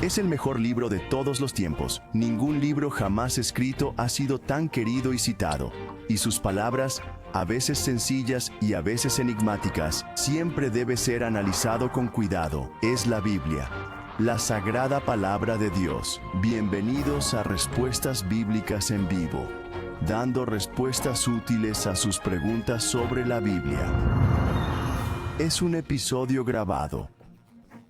Es el mejor libro de todos los tiempos. Ningún libro jamás escrito ha sido tan querido y citado. Y sus palabras, a veces sencillas y a veces enigmáticas, siempre debe ser analizado con cuidado. Es la Biblia, la sagrada palabra de Dios. Bienvenidos a Respuestas Bíblicas en Vivo, dando respuestas útiles a sus preguntas sobre la Biblia. Es un episodio grabado.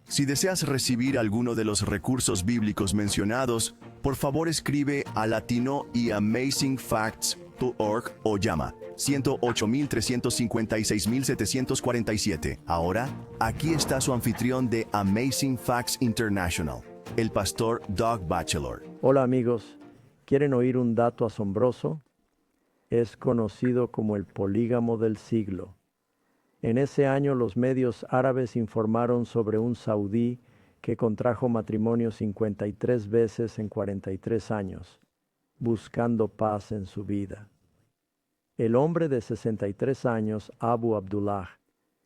Si deseas recibir alguno de los recursos bíblicos mencionados, por favor escribe a latinoyamazingfacts.org o llama 108-356-747. Ahora, aquí está su anfitrión de Amazing Facts International, el pastor Doug Batchelor. Hola amigos, ¿quieren oír un dato asombroso? Es conocido como el polígamo del siglo. En ese año los medios árabes informaron sobre un saudí que contrajo matrimonio 53 veces en 43 años, buscando paz en su vida. El hombre de 63 años, Abu Abdullah,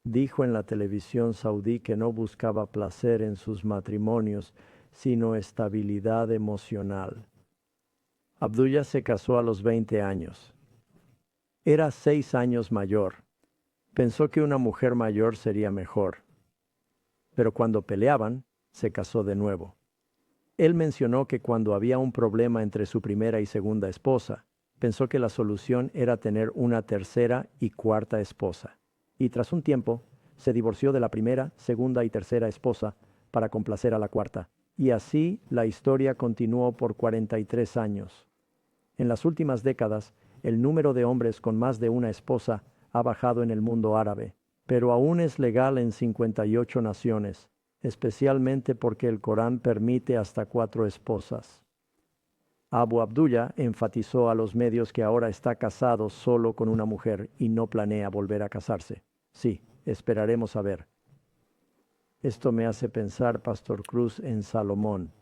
dijo en la televisión saudí que no buscaba placer en sus matrimonios, sino estabilidad emocional. Abdullah se casó a los 20 años. Era 6 años mayor. Pensó que una mujer mayor sería mejor. Pero cuando peleaban, se casó de nuevo. Él mencionó que cuando había un problema entre su primera y segunda esposa, pensó que la solución era tener una tercera y cuarta esposa. Y tras un tiempo, se divorció de la primera, segunda y tercera esposa para complacer a la cuarta. Y así la historia continuó por 43 años. En las últimas décadas, el número de hombres con más de una esposa ha bajado en el mundo árabe, pero aún es legal en 58 naciones, especialmente porque el Corán permite hasta 4 esposas. Abu Abdullah enfatizó a los medios que ahora está casado solo con una mujer y no planea volver a casarse. Sí, esperaremos a ver. Esto me hace pensar, Pastor Cruz, en Salomón.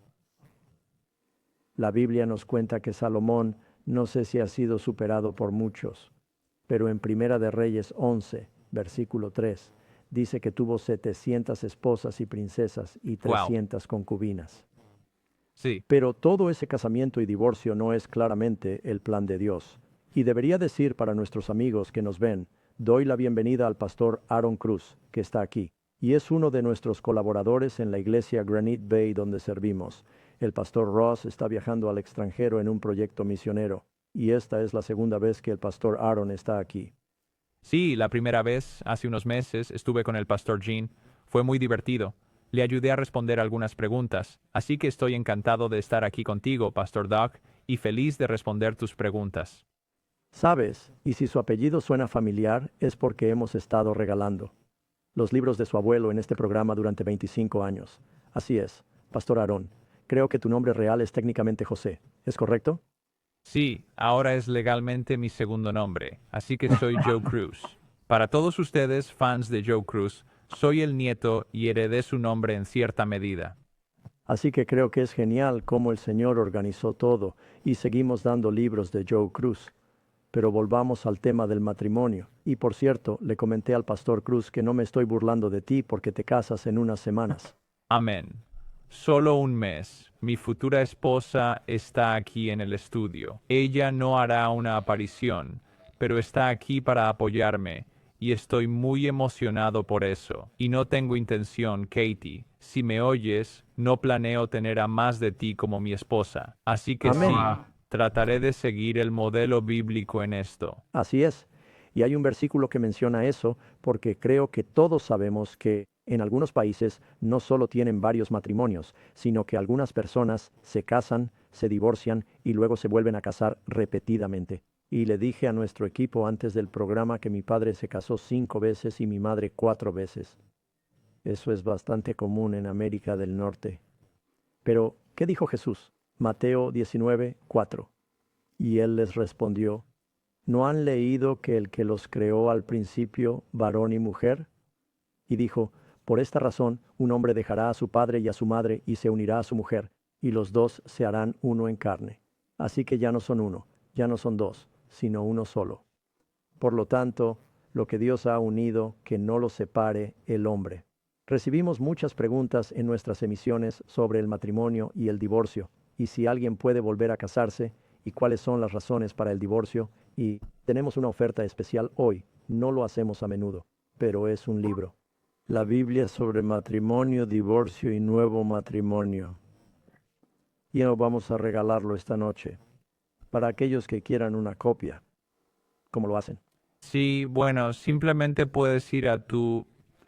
La Biblia nos cuenta que Salomón no sé si ha sido superado por muchos, pero en Primera de Reyes 11, versículo 3, dice que tuvo 700 esposas y princesas y 300 concubinas. Sí, Pero todo ese casamiento y divorcio no es claramente el plan de Dios. Y debería decir para nuestros amigos que nos ven, doy la bienvenida al pastor Aaron Cruz, que está aquí, y es uno de nuestros colaboradores en la iglesia Granite Bay donde servimos. El pastor Ross está viajando al extranjero en un proyecto misionero, y esta es la segunda vez que el pastor Aaron está aquí. sí, la primera vez, hace unos meses, estuve con el pastor Gene. Fue muy divertido. Le ayudé a responder algunas preguntas, así que estoy encantado de estar aquí contigo, Pastor Doug, y feliz de responder tus preguntas. ¿Sabes? Y si su apellido suena familiar, es porque hemos estado regalando los libros de su abuelo en este programa durante 25 años. Así es, Pastor Aarón. Creo que tu nombre real es técnicamente José. ¿Es correcto? Sí, ahora es legalmente mi segundo nombre, así que soy Joe Cruz. Para todos ustedes, fans de Joe Cruz, soy el nieto y heredé su nombre en cierta medida. Así que creo que es genial cómo el Señor organizó todo y seguimos dando libros de Joe Cruz. Pero volvamos al tema del matrimonio. Y por cierto, le comenté al pastor Cruz que no me estoy burlando de ti porque te casas en unas semanas. Amén. Solo un mes. Mi futura esposa está aquí en el estudio. Ella no hará una aparición, pero está aquí para apoyarme, y estoy muy emocionado por eso. Y no tengo intención, Katie. Si me oyes, no planeo tener a más de ti como mi esposa. Así que Amén. sí, trataré de seguir el modelo bíblico en esto. Así es. Y hay un versículo que menciona eso porque creo que todos sabemos que en algunos países no solo tienen varios matrimonios, sino que algunas personas se casan, se divorcian y luego se vuelven a casar repetidamente. Y le dije a nuestro equipo antes del programa que mi padre se casó 5 veces y mi madre 4 veces. Eso es bastante común en América del Norte. Pero, ¿qué dijo Jesús? Mateo 19, 4. Y él les respondió, ¿no han leído que el que los creó al principio, varón y mujer? Y dijo, por esta razón, un hombre dejará a su padre y a su madre y se unirá a su mujer, y los dos se harán uno en carne. Así que ya no son uno, ya no son dos, sino uno solo. Por lo tanto, lo que Dios ha unido, que no lo separe el hombre. Recibimos muchas preguntas en nuestras emisiones sobre el matrimonio y el divorcio, y si alguien puede volver a casarse, y cuáles son las razones para el divorcio, y tenemos una oferta especial hoy. No lo hacemos a menudo, pero es un libro. La Biblia sobre matrimonio, divorcio y nuevo matrimonio. Y vamos a regalarlo esta noche, para aquellos que quieran una copia. ¿Cómo lo hacen? Sí, bueno, simplemente puedes ir a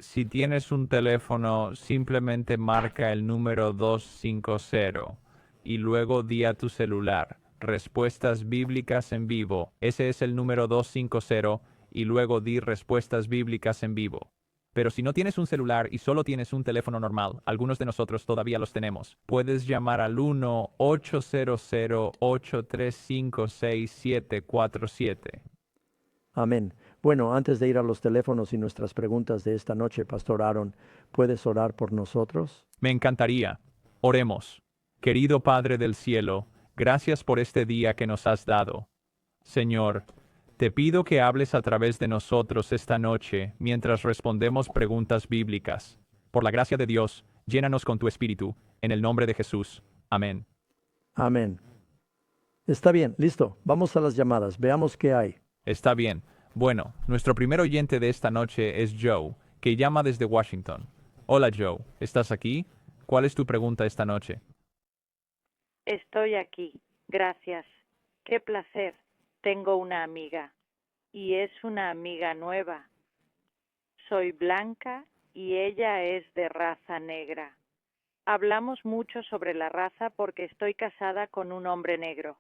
si tienes un teléfono, simplemente marca el número 250 y luego di a tu celular, respuestas bíblicas en vivo. Ese es el número 250 y luego di respuestas bíblicas en vivo. Pero si no tienes un celular y solo tienes un teléfono normal, algunos de nosotros todavía los tenemos, puedes llamar al 1-800-835-6747. Amén. Bueno, antes de ir a los teléfonos y nuestras preguntas de esta noche, Pastor Aaron, ¿puedes orar por nosotros? Me encantaría. Oremos. Querido Padre del cielo, gracias por este día que nos has dado. Señor, te pido que hables a través de nosotros esta noche mientras respondemos preguntas bíblicas. Por la gracia de Dios, llénanos con tu espíritu, en el nombre de Jesús. Amén. Amén. Está bien, listo. Vamos a las llamadas. Veamos qué hay. Está bien. Bueno, nuestro primer oyente de esta noche es Joe, que llama desde Washington. Hola Joe, ¿estás aquí? ¿Cuál es tu pregunta esta noche? Estoy aquí, gracias. Qué placer. Tengo una amiga, y es una amiga nueva. Soy blanca y ella es de raza negra. Hablamos mucho sobre la raza porque estoy casada con un hombre negro.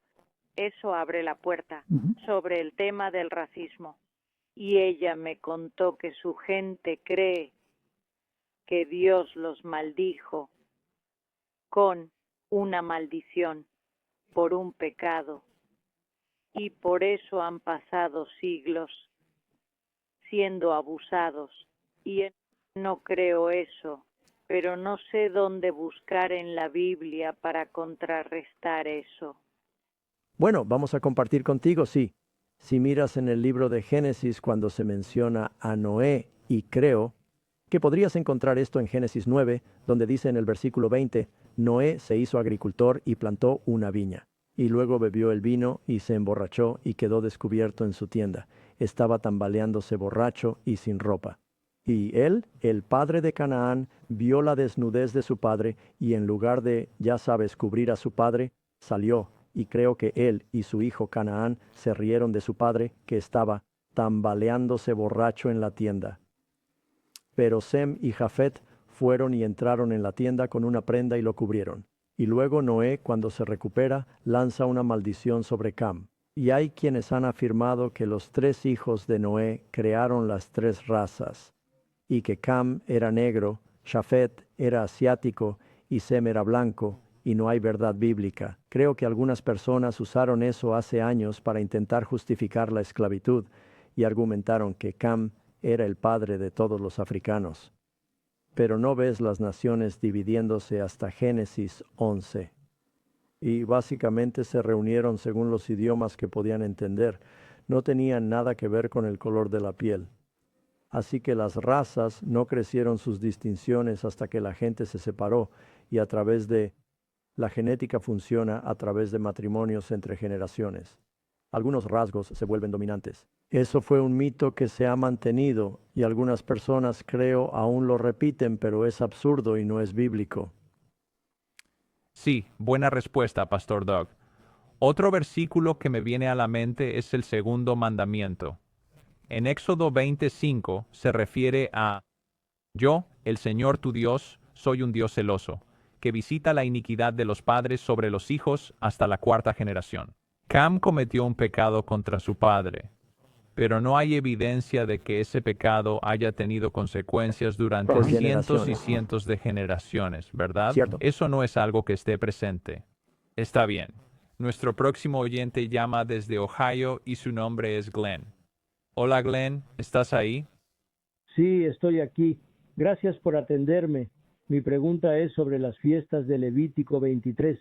Eso abre la puerta sobre el tema del racismo. Y ella me contó que su gente cree que Dios los maldijo con una maldición por un pecado. Y por eso han pasado siglos siendo abusados. Y no creo eso, pero no sé dónde buscar en la Biblia para contrarrestar eso. Bueno, vamos a compartir contigo, sí. Si miras en el libro de Génesis cuando se menciona a Noé y creo, que podrías encontrar esto en Génesis 9, donde dice en el versículo 20, Noé se hizo agricultor y plantó una viña, y luego bebió el vino y se emborrachó y quedó descubierto en su tienda. Estaba tambaleándose borracho y sin ropa. Y él, el padre de Canaán, vio la desnudez de su padre y en lugar de, ya sabes, cubrir a su padre, salió. Y creo que él y su hijo Canaán se rieron de su padre, que estaba tambaleándose borracho en la tienda. Pero Sem y Jafet fueron y entraron en la tienda con una prenda y lo cubrieron. Y luego Noé, cuando se recupera, lanza una maldición sobre Cam. Y hay quienes han afirmado que los 3 hijos de Noé crearon las 3 razas, y que Cam era negro, Jafet era asiático y Sem era blanco, y no hay verdad bíblica. Creo que algunas personas usaron eso hace años para intentar justificar la esclavitud y argumentaron que Cam era el padre de todos los africanos. Pero no ves las naciones dividiéndose hasta Génesis 11. Y básicamente se reunieron según los idiomas que podían entender. No tenían nada que ver con el color de la piel. Así que las razas no crecieron sus distinciones hasta que la gente se separó y a través de la genética funciona a través de matrimonios entre generaciones. Algunos rasgos se vuelven dominantes. Eso fue un mito que se ha mantenido y algunas personas creo aún lo repiten, pero es absurdo y no es bíblico. Sí, buena respuesta, Pastor Doug. Otro versículo que me viene a la mente es el segundo mandamiento. En Éxodo 25 se refiere a: Yo, el Señor tu Dios, soy un Dios celoso, que visita la iniquidad de los padres sobre los hijos hasta la 4ª generación. Cam cometió un pecado contra su padre, pero no hay evidencia de que ese pecado haya tenido consecuencias durante Por cientos y generaciones. cientos de generaciones, ¿verdad? Cierto. Eso no es algo que esté presente. Está bien. Nuestro próximo oyente llama desde Ohio y su nombre es Glenn. Hola Glenn, ¿estás ahí? Sí, estoy aquí. Gracias por atenderme. Mi pregunta es sobre las fiestas de Levítico 23.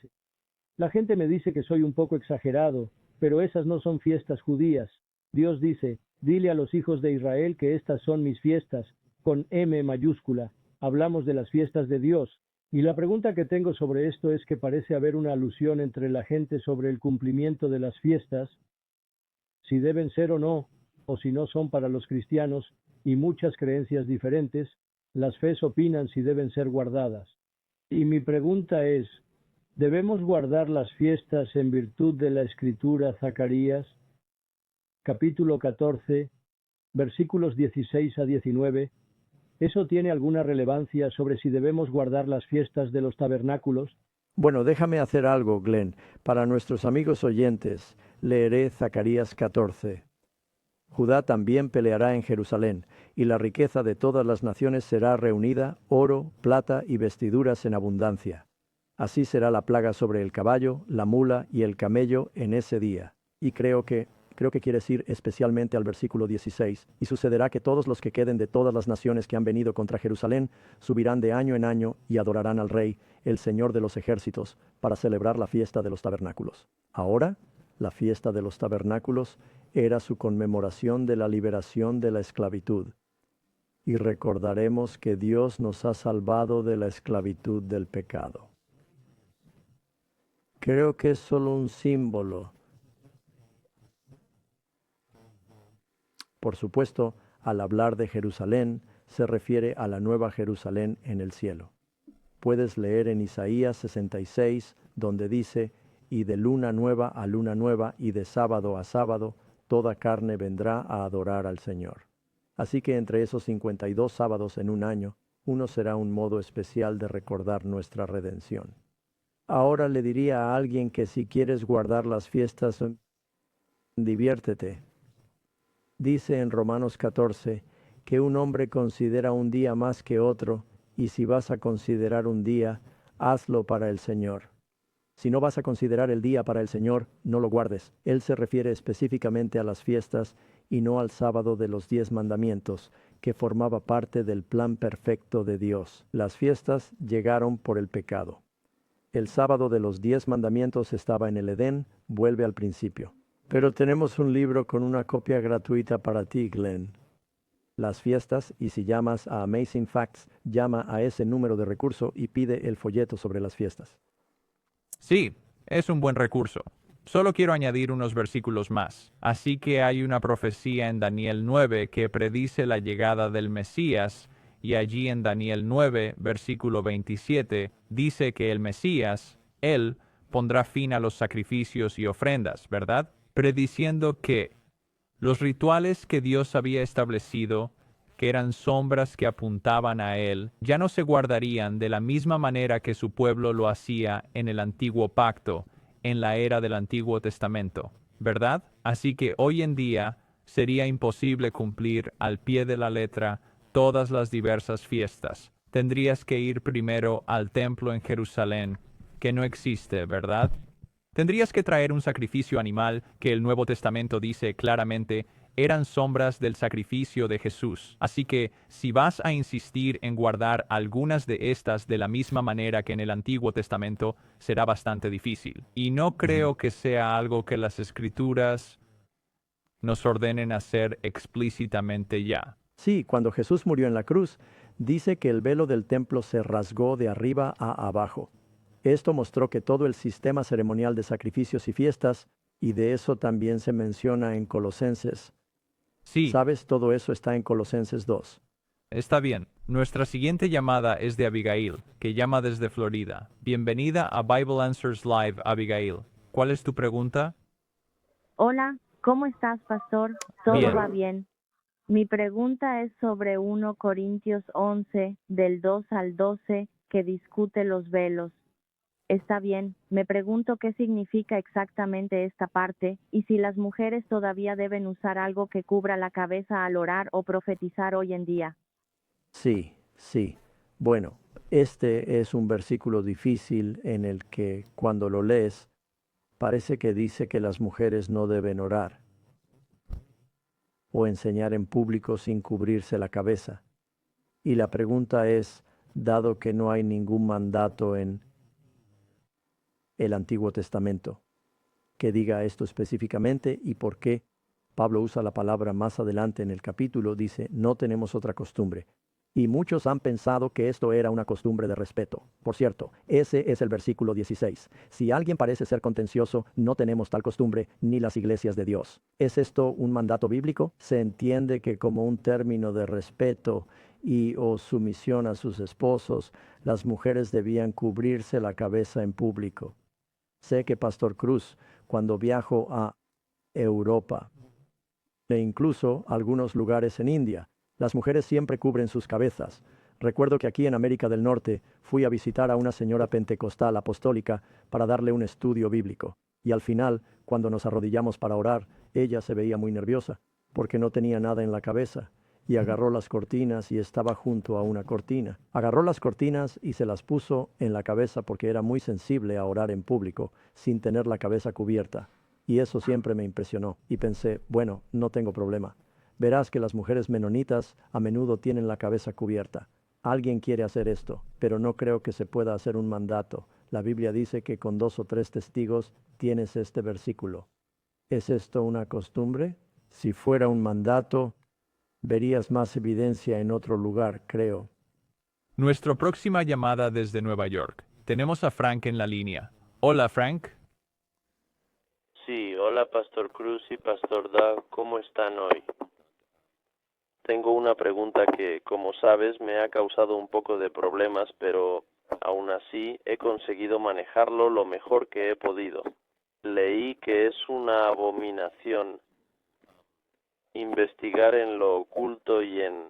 La gente me dice que soy un poco exagerado, pero esas no son fiestas judías. Dios dice, dile a los hijos de Israel que estas son mis fiestas, con M mayúscula. hablamos de las fiestas de Dios, y la pregunta que tengo sobre esto es que parece haber una alusión entre la gente sobre el cumplimiento de las fiestas, si deben ser o no, o si no son para los cristianos, y muchas creencias diferentes, las fes opinan si deben ser guardadas. Y mi pregunta es, ¿debemos guardar las fiestas en virtud de la Escritura, Zacarías? Capítulo 14, versículos 16 a 19. ¿Eso tiene alguna relevancia sobre si debemos guardar las fiestas de los tabernáculos? Bueno, déjame hacer algo, Glenn. Para nuestros amigos oyentes, leeré Zacarías 14. Judá también peleará en Jerusalén, y la riqueza de todas las naciones será reunida, oro, plata y vestiduras en abundancia. Así será la plaga sobre el caballo, la mula y el camello en ese día. Y creo que quieres ir especialmente al versículo 16. Y sucederá que todos los que queden de todas las naciones que han venido contra Jerusalén subirán de año en año y adorarán al Rey, el Señor de los ejércitos, para celebrar la fiesta de los tabernáculos. Ahora, la fiesta de los tabernáculos era su conmemoración de la liberación de la esclavitud. Y recordaremos que Dios nos ha salvado de la esclavitud del pecado. Creo que es solo un símbolo. Por supuesto, al hablar de Jerusalén, se refiere a la nueva Jerusalén en el cielo. Puedes leer en Isaías 66, donde dice, y de luna nueva a luna nueva y de sábado a sábado, toda carne vendrá a adorar al Señor. Así que entre esos 52 sábados en un año, uno será un modo especial de recordar nuestra redención. Ahora le diría a alguien que si quieres guardar las fiestas, diviértete. Dice en Romanos 14 que un hombre considera un día más que otro, y si vas a considerar un día, hazlo para el Señor. Si no vas a considerar el día para el Señor, no lo guardes. Él se refiere específicamente a las fiestas y no al sábado de los 10 mandamientos, que formaba parte del plan perfecto de Dios. Las fiestas llegaron por el pecado. El sábado de los 10 mandamientos estaba en el Edén, vuelve al principio. Pero tenemos un libro con una copia gratuita para ti, Glenn. Las fiestas, y si llamas a Amazing Facts, llama a ese número de recurso y pide el folleto sobre las fiestas. Sí, es un buen recurso. Solo quiero añadir unos versículos más. Así que hay una profecía en Daniel 9 que predice la llegada del Mesías, y allí en Daniel 9, versículo 27, dice que el Mesías, él, pondrá fin a los sacrificios y ofrendas, ¿verdad? Prediciendo que los rituales que Dios había establecido, que eran sombras que apuntaban a él, ya no se guardarían de la misma manera que su pueblo lo hacía en el antiguo pacto, en la era del Antiguo Testamento, ¿verdad? Así que hoy en día sería imposible cumplir al pie de la letra todas las diversas fiestas. Tendrías que ir primero al templo en Jerusalén, que no existe, ¿verdad? Tendrías que traer un sacrificio animal que el Nuevo Testamento dice claramente eran sombras del sacrificio de Jesús. Así que si vas a insistir en guardar algunas de estas de la misma manera que en el Antiguo Testamento, será bastante difícil. Y no creo que sea algo que las Escrituras nos ordenen hacer explícitamente ya. Sí, cuando Jesús murió en la cruz, dice que el velo del templo se rasgó de arriba a abajo. Esto mostró que todo el sistema ceremonial de sacrificios y fiestas, y de eso también se menciona en Colosenses. Sí, ¿Sabes? Todo eso está en Colosenses 2. está bien. Nuestra siguiente llamada es de Abigail, que llama desde Florida. Bienvenida a Bible Answers Live, Abigail. ¿Cuál es tu pregunta? Hola, ¿cómo estás, pastor? Todo Bien. va bien. Mi pregunta es sobre 1 Corintios 11, del 2 al 12, que discute los velos. Está bien, me pregunto qué significa exactamente esta parte, y si las mujeres todavía deben usar algo que cubra la cabeza al orar o profetizar hoy en día. Sí. Bueno, este es un versículo difícil en el que, cuando lo lees, parece que dice que las mujeres no deben orar o enseñar en público sin cubrirse la cabeza. Y la pregunta es, dado que no hay ningún mandato en el Antiguo Testamento que diga esto específicamente, y por qué Pablo usa la palabra más adelante en el capítulo, dice, no tenemos otra costumbre. Y muchos han pensado que esto era una costumbre de respeto. Por cierto, ese es el versículo 16. Si alguien parece ser contencioso, no tenemos tal costumbre, ni las iglesias de Dios. ¿Es esto un mandato bíblico? Se entiende que como un término de respeto y o sumisión a sus esposos, las mujeres debían cubrirse la cabeza en público. Sé que Pastor Cruz, cuando viajó a Europa, e incluso algunos lugares en India, las mujeres siempre cubren sus cabezas. Recuerdo que aquí en América del Norte fui a visitar a una señora pentecostal apostólica para darle un estudio bíblico. Y al final, cuando nos arrodillamos para orar, ella se veía muy nerviosa, porque no tenía nada en la cabeza, y agarró las cortinas y estaba junto a una cortina. Agarró las cortinas y se las puso en la cabeza porque era muy sensible a orar en público, sin tener la cabeza cubierta. Y eso siempre me impresionó, y pensé, bueno, no tengo problema. Verás que las mujeres menonitas a menudo tienen la cabeza cubierta. Alguien quiere hacer esto, pero no creo que se pueda hacer un mandato. La Biblia dice que con 2 o 3 testigos tienes este versículo. ¿Es esto una costumbre? Si fuera un mandato, verías más evidencia en otro lugar, creo. Nuestra próxima llamada desde Nueva York. Tenemos a Frank en la línea. Hola, Frank. Sí, hola Pastor Cruz y Pastor Doug, ¿cómo están hoy? Tengo una pregunta que, como sabes, me ha causado un poco de problemas, pero aún así he conseguido manejarlo lo mejor que he podido. Leí que es una abominación investigar en lo oculto y en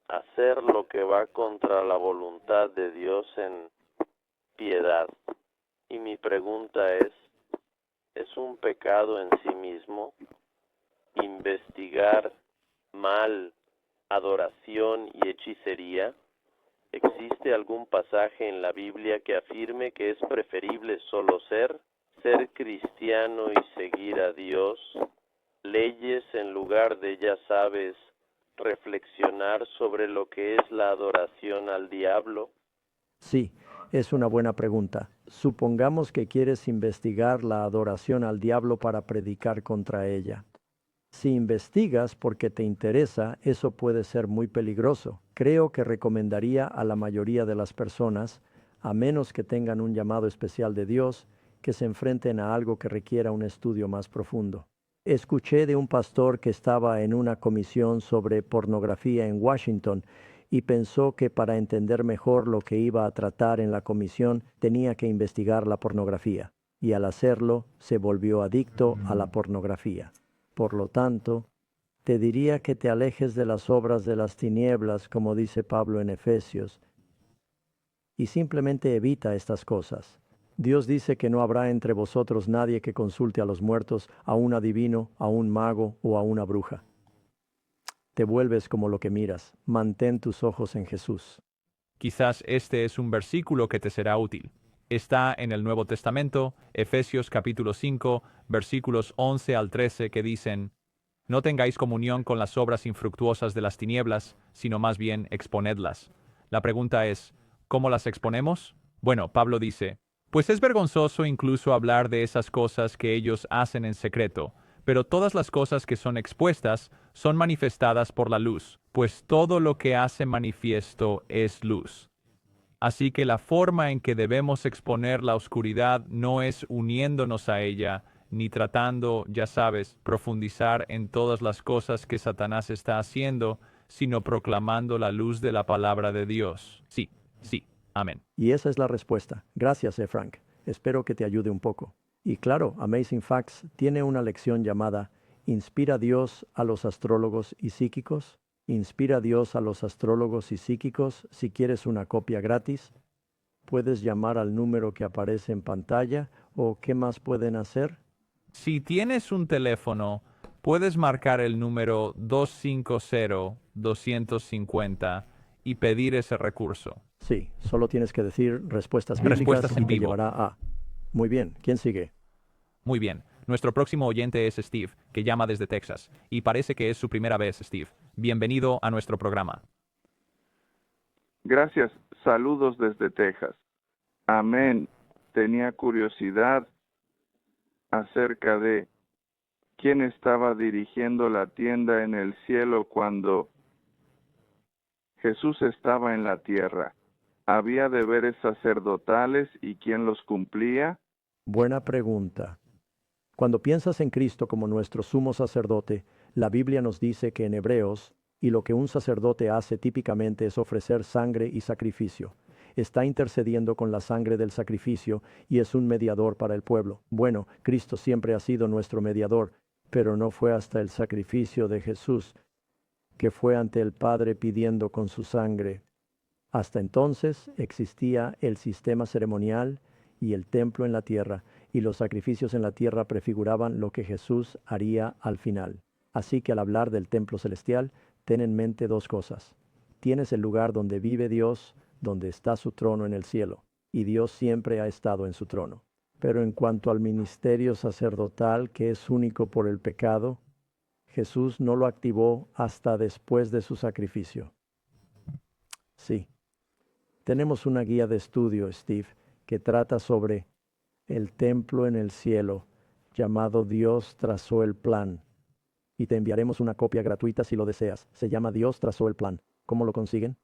hacer lo que va contra la voluntad de Dios en piedad. Y mi pregunta ¿es un pecado en sí mismo investigar mal, adoración y hechicería? ¿Existe algún pasaje en la Biblia que afirme que es preferible solo ser cristiano y seguir a Dios, leyes en lugar de, ya sabes, reflexionar sobre lo que es la adoración al diablo? Sí, es una buena pregunta. Supongamos que quieres investigar la adoración al diablo para predicar contra ella. Si investigas porque te interesa, eso puede ser muy peligroso. Creo que recomendaría a la mayoría de las personas, a menos que tengan un llamado especial de Dios, que se enfrenten a algo que requiera un estudio más profundo. Escuché de un pastor que estaba en una comisión sobre pornografía en Washington y pensó que para entender mejor lo que iba a tratar en la comisión tenía que investigar la pornografía, y al hacerlo se volvió adicto a la pornografía. Por lo tanto, te diría que te alejes de las obras de las tinieblas, como dice Pablo en Efesios, y simplemente evita estas cosas. Dios dice que no habrá entre vosotros nadie que consulte a los muertos, a un adivino, a un mago o a una bruja. Te vuelves como lo que miras. Mantén tus ojos en Jesús. Quizás este es un versículo que te será útil. Está en el Nuevo Testamento, Efesios capítulo 5, versículos 11 al 13, que dicen: No tengáis comunión con las obras infructuosas de las tinieblas, sino más bien exponedlas. La pregunta es, ¿cómo las exponemos? Bueno, Pablo dice, pues es vergonzoso incluso hablar de esas cosas que ellos hacen en secreto, pero todas las cosas que son expuestas son manifestadas por la luz, pues todo lo que hace manifiesto es luz. Así que la forma en que debemos exponer la oscuridad no es uniéndonos a ella, ni tratando, ya sabes, profundizar en todas las cosas que Satanás está haciendo, sino proclamando la luz de la palabra de Dios. Sí, sí, amén. Y esa es la respuesta. Gracias, Frank. Espero que te ayude un poco. Y claro, Amazing Facts tiene una lección llamada ¿Inspira Dios a los astrólogos y psíquicos? Inspira Dios a los astrólogos y psíquicos. Si quieres una copia gratis, puedes llamar al número que aparece en pantalla. ¿O qué más pueden hacer? Si tienes un teléfono, puedes marcar el número 250-250 y pedir ese recurso. Sí, solo tienes que decir respuestas bíblicas Respuestas en y te vivo. llevará a... Muy bien, ¿quién sigue? Muy bien. Nuestro próximo oyente es Steve, que llama desde Texas, y parece que es su primera vez, Steve. Bienvenido a nuestro programa. Gracias. Saludos desde Texas. Amén. Tenía curiosidad acerca de quién estaba dirigiendo la tienda en el cielo cuando Jesús estaba en la tierra. ¿Había deberes sacerdotales y quién los cumplía? Buena pregunta. Cuando piensas en Cristo como nuestro sumo sacerdote, la Biblia nos dice que en Hebreos, y lo que un sacerdote hace típicamente es ofrecer sangre y sacrificio. Está intercediendo con la sangre del sacrificio y es un mediador para el pueblo. Bueno, Cristo siempre ha sido nuestro mediador, pero no fue hasta el sacrificio de Jesús que fue ante el Padre pidiendo con su sangre. Hasta entonces existía el sistema ceremonial y el templo en la tierra, y los sacrificios en la tierra prefiguraban lo que Jesús haría al final. Así que al hablar del templo celestial, ten en mente dos cosas. Tienes el lugar donde vive Dios, donde está su trono en el cielo, y Dios siempre ha estado en su trono. Pero en cuanto al ministerio sacerdotal, que es único por el pecado, Jesús no lo activó hasta después de su sacrificio. Sí. Tenemos una guía de estudio, Steve, que trata sobre el templo en el cielo, llamado Dios trazó el plan. Y te enviaremos una copia gratuita si lo deseas. Se llama Dios trazó el plan. ¿Cómo lo consiguen?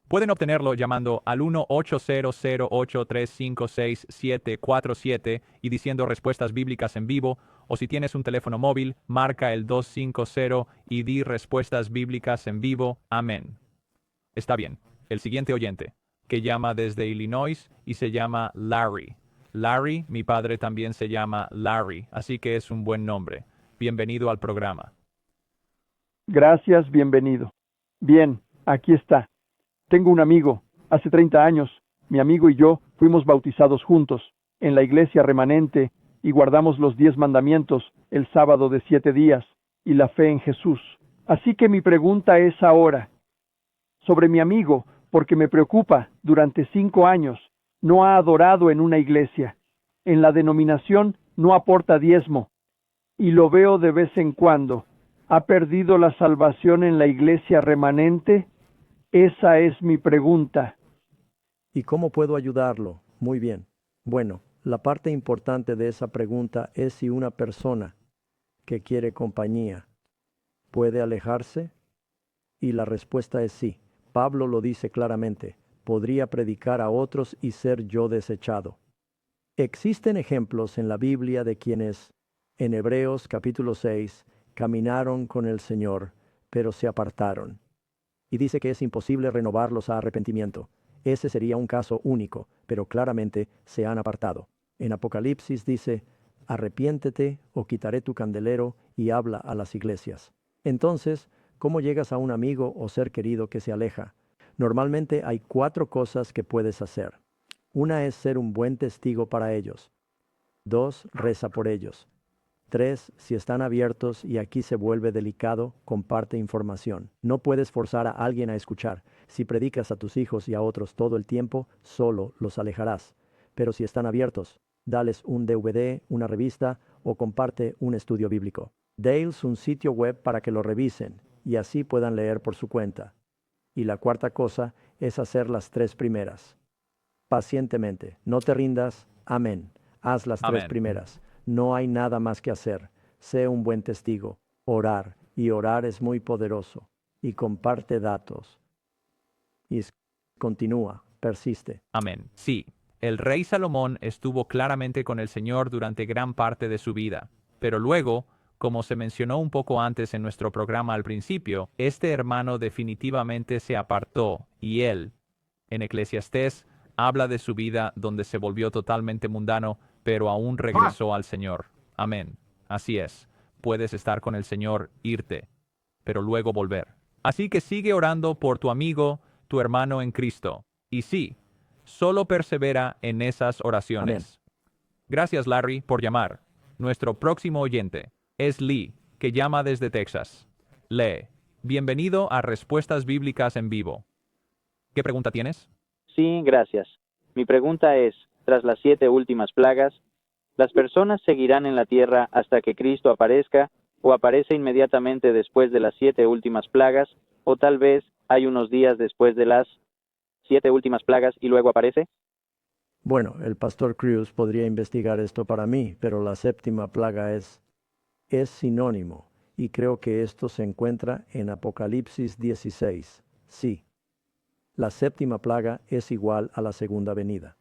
Pueden obtenerlo llamando al 1-800-835-6747 y diciendo respuestas bíblicas en vivo, o si tienes un teléfono móvil, marca el 250 y di respuestas bíblicas en vivo. Amén. Está bien. El siguiente oyente, que llama desde Illinois y se llama Larry. Larry, mi padre también se llama Larry, así que es un buen nombre. Bienvenido al programa. Gracias, bienvenido. Bien, aquí está. Tengo un amigo. Hace 30 años, mi amigo y yo fuimos bautizados juntos en la iglesia remanente y guardamos los 10 mandamientos el sábado de 7 días y la fe en Jesús. Así que mi pregunta es ahora sobre mi amigo, porque me preocupa. Durante 5 años no ha adorado en una iglesia. En la denominación no aporta diezmo y lo veo de vez en cuando. ¿Ha perdido la salvación en la iglesia remanente? Esa es mi pregunta. ¿Y cómo puedo ayudarlo? Muy bien. Bueno, la parte importante de esa pregunta es si una persona que quiere compañía puede alejarse. Y la respuesta es sí. Pablo lo dice claramente. Podría predicar a otros y ser yo desechado. Existen ejemplos en la Biblia de quienes, en Hebreos capítulo 6, caminaron con el Señor, pero se apartaron. Y dice que es imposible renovarlos a arrepentimiento. Ese sería un caso único, pero claramente se han apartado. En Apocalipsis dice, arrepiéntete o quitaré tu candelero y habla a las iglesias. Entonces, ¿cómo llegas a un amigo o ser querido que se aleja? Normalmente hay 4 cosas que puedes hacer. Una es ser un buen testigo para ellos. 2, reza por ellos. 3, si están abiertos y aquí se vuelve delicado, comparte información. No puedes forzar a alguien a escuchar. Si predicas a tus hijos y a otros todo el tiempo, solo los alejarás. Pero si están abiertos, dales un DVD, una revista o comparte un estudio bíblico. Dales un sitio web para que lo revisen y así puedan leer por su cuenta. Y la 4ª cosa es hacer las 3 primeras. Pacientemente, no te rindas. Amén. Haz las 3 primeras. No hay nada más que hacer. Sé un buen testigo. Orar. Y orar es muy poderoso. Y comparte datos. Y continúa. Persiste. Amén. Sí, el rey Salomón estuvo claramente con el Señor durante gran parte de su vida. Pero luego, como se mencionó un poco antes en nuestro programa al principio, este hermano definitivamente se apartó y él, en Eclesiastés, habla de su vida donde se volvió totalmente mundano, pero aún regresó al Señor. Amén. Así es. Puedes estar con el Señor, irte, pero luego volver. Así que sigue orando por tu amigo, tu hermano en Cristo. Y sí, solo persevera en esas oraciones. Amén. Gracias, Larry, por llamar. Nuestro próximo oyente es Lee, que llama desde Texas. Lee, bienvenido a Respuestas Bíblicas en Vivo. ¿Qué pregunta tienes? Sí, gracias. Mi pregunta es, tras las 7 últimas plagas, ¿las personas seguirán en la tierra hasta que Cristo aparezca, o aparece inmediatamente después de las 7 últimas plagas, o tal vez hay unos días después de las 7 últimas plagas y luego aparece? Bueno, el pastor Cruz podría investigar esto para mí, pero la 7ª plaga es sinónimo, y creo que esto se encuentra en Apocalipsis 16. Sí, La séptima plaga es igual a la segunda venida.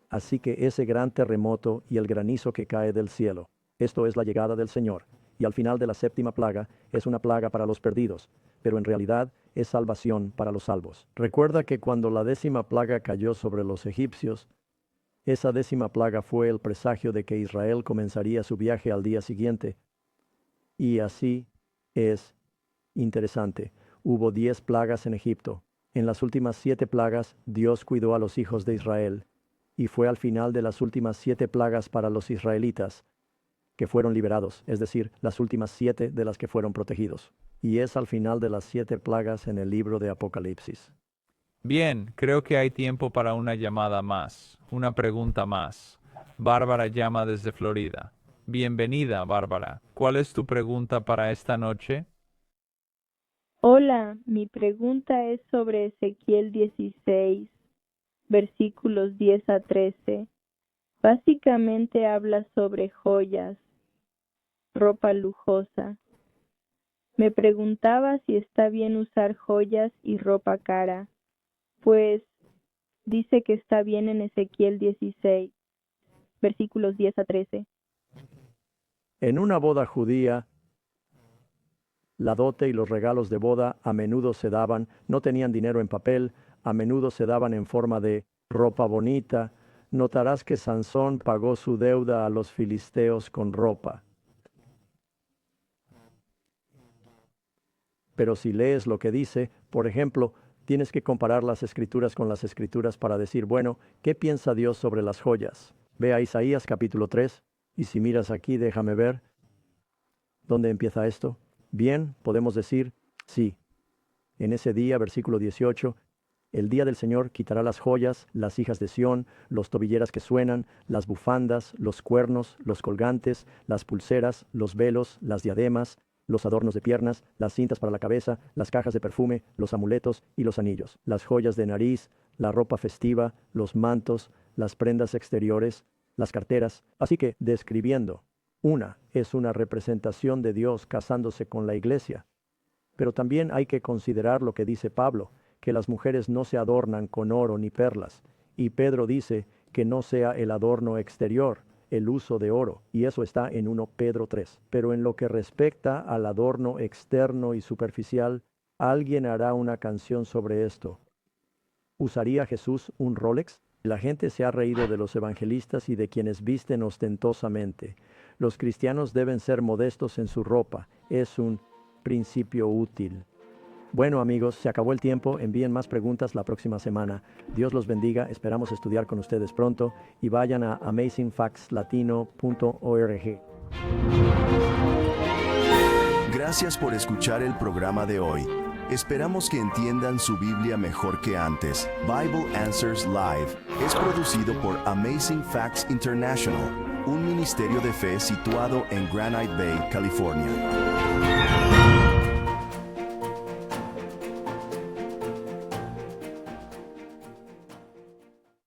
Así que ese gran terremoto y el granizo que cae del cielo, esto es la llegada del Señor. Y al final de la séptima plaga es una plaga para los perdidos, pero en realidad es salvación para los salvos. Recuerda que cuando la 10ª plaga cayó sobre los egipcios, esa 10ª plaga fue el presagio de que Israel comenzaría su viaje al día siguiente. Y así es interesante. Hubo 10 plagas en Egipto. En las últimas 7 plagas, Dios cuidó a los hijos de Israel, y fue al final de las últimas 7 plagas para los israelitas que fueron liberados, es decir, las últimas 7 de las que fueron protegidos. Y es al final de las 7 plagas en el libro de Apocalipsis. Bien, creo que hay tiempo para una llamada más, una pregunta más. Bárbara llama desde Florida. Bienvenida, Bárbara. ¿Cuál es tu pregunta para esta noche? Hola, mi pregunta es sobre Ezequiel 16, versículos 10 a 13. Básicamente habla sobre joyas, ropa lujosa. Me preguntaba si está bien usar joyas y ropa cara, pues dice que está bien en Ezequiel 16, versículos 10 a 13. En una boda judía, la dote y los regalos de boda a menudo se daban, no tenían dinero en papel, a menudo se daban en forma de ropa bonita. Notarás que Sansón pagó su deuda a los filisteos con ropa. Pero si lees lo que dice, por ejemplo, tienes que comparar las escrituras con las escrituras para decir, bueno, ¿qué piensa Dios sobre las joyas? Ve a Isaías capítulo 3, y si miras aquí, déjame ver. ¿Dónde empieza esto? Bien, podemos decir, sí. En ese día, versículo 18, el día del Señor quitará las joyas, las hijas de Sión, los tobilleras que suenan, las bufandas, los cuernos, los colgantes, las pulseras, los velos, las diademas, los adornos de piernas, las cintas para la cabeza, las cajas de perfume, los amuletos y los anillos, las joyas de nariz, la ropa festiva, los mantos, las prendas exteriores, las carteras. Así que, describiendo, una es una representación de Dios casándose con la iglesia. Pero también hay que considerar lo que dice Pablo, que las mujeres no se adornan con oro ni perlas. Y Pedro dice que no sea el adorno exterior, el uso de oro, y eso está en 1 Pedro 3. Pero en lo que respecta al adorno externo y superficial, alguien hará una canción sobre esto. ¿Usaría Jesús un Rolex? La gente se ha reído de los evangelistas y de quienes visten ostentosamente. Los cristianos deben ser modestos en su ropa. Es un principio útil. Bueno, amigos, se acabó el tiempo. Envíen más preguntas la próxima semana. Dios los bendiga. Esperamos estudiar con ustedes pronto. Y vayan a amazingfactslatino.org. Gracias por escuchar el programa de hoy. Esperamos que entiendan su Biblia mejor que antes. Bible Answers Live es producido por Amazing Facts International, un ministerio de fe situado en Granite Bay, California.